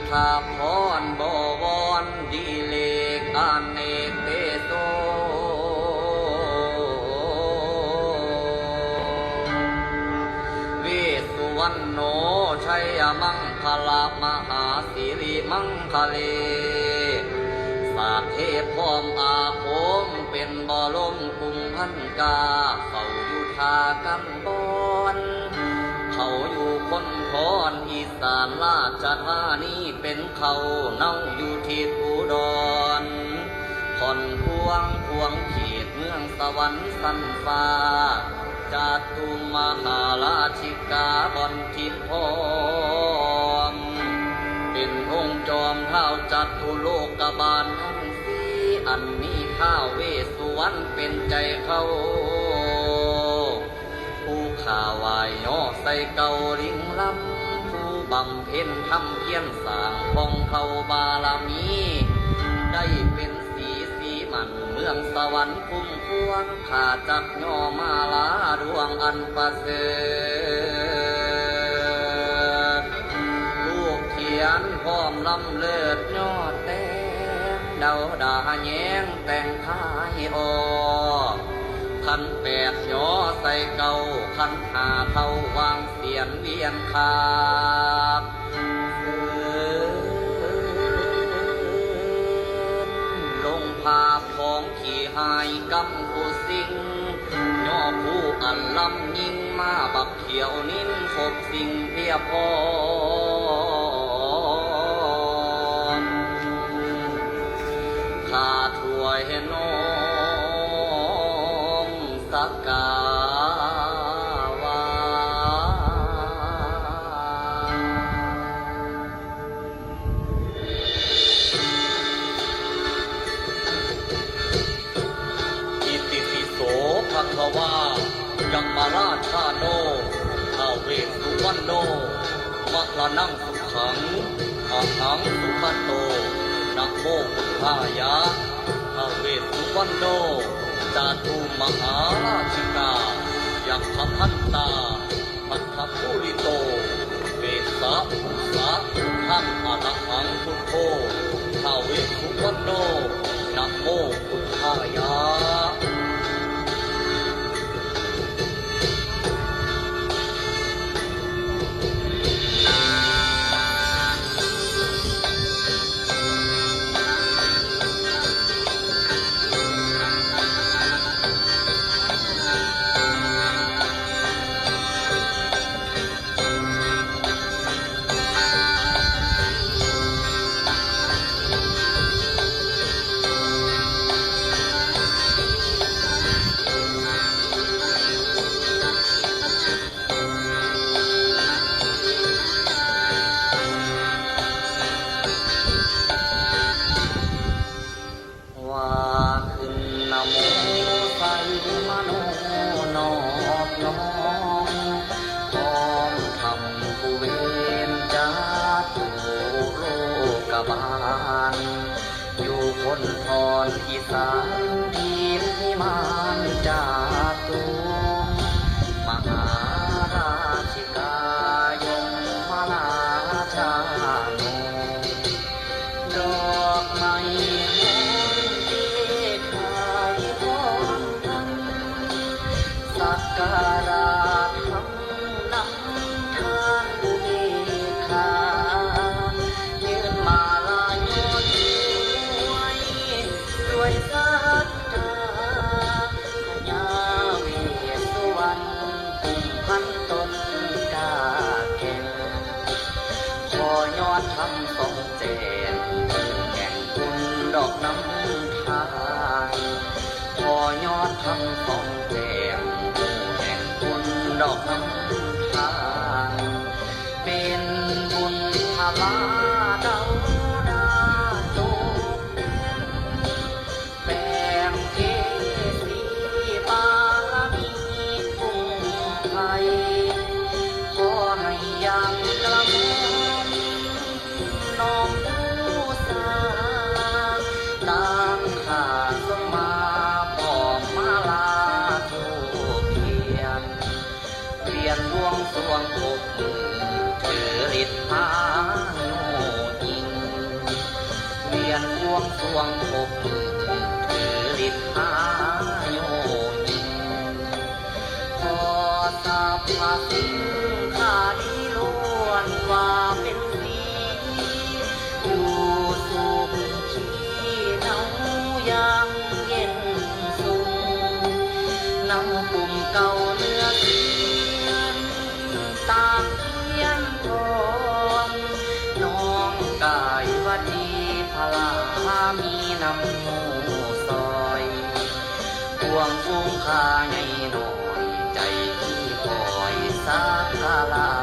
ทาพรบวรดีเลกอเนกเตโตวิสุวรรณโนชัยมังคลามหาสิริมังคเลสาเทพพร้อมอาคมเป็นบรมกุมพันกาเฝ้าอยู่ทากันบอนเขาอยู่คนคอนอีสานราชธานีเป็นเขาเน่าอยู่ที่อุดรคอนพวงเขตเมืองสวรรค์สันฟ้าจาตุมหาราชิกาบอนทิพรเป็นองค์จอมเท้าจัตุโลกบาลทั้งสี่อันมีข้าวเวสสุวรรณเป็นใจเขาผู้ข่าวายย่อใส่เกาลิงลำผู้บำเพ็ญทำเพียรสร้างพองเขาบารมีได้เป็นสีมันเมืองสวรรค์คุ้มพวงขาจักย่อมาลาดวงอันประเสริฐลูกเขียนพร้อมลำเลิศยอดแต้มเดาด่าแย้งแต่งท้ายออกขันแปดย่อใส่เก่าขันหาเท่าวางเสียนเวียนคาบลงภาพของขี่หายกำผู้สิงย่อผู้อันลำยิงมาบักเขียวนิ้นพบสิ่งเพียพอข้าถวยน้อมสักกาวาอิติปิโสภควายัมมาราชาโนท้าวเวสสุวรรณโนมะละนังสุขังอาหังสุขโตนะโมพุทธายะท้าวเวสสุวรรณโนจาตุมหาราชิกายักขพันตาพัทธภูริโตเวสะภูสะทังอรหังพุทโธท้าวเวสสุวรรณโนนะโมพุทธายะอยู่คนทอนอีสานทีมพิมานจาตุมหาราชิกายมมาลาชาโนดอกไม้หอมที่ขายพร้อมกันสักการะทำนำทานบุเบคายืนมาด้วยศรัทธาพญาเวสสุวรรณปุ่มพันต้นกาแก่นขอยอดทำทรงแจงแห่งคุณดอกน้ำทานขอยอดทำทรงแจงแห่งคุณดอกน้ำทานเป็นบุญพลาเดาบวงสรวงปกมือถือฤทธาโนยิง วงภพถือฤทธาโยนิขอสาบพาสิ่งข้าดีล้วนว่าเป็นสีอยู่สุขที่เนายังเย็นสุขน้ำปุ่มเก่าเนื้อเสียนตามเทียนทองน้องกายวดีพลามีน้ำมูซอยพวงฟุ้งคาใหญ่หน่อยใจที่คอยสักกาลา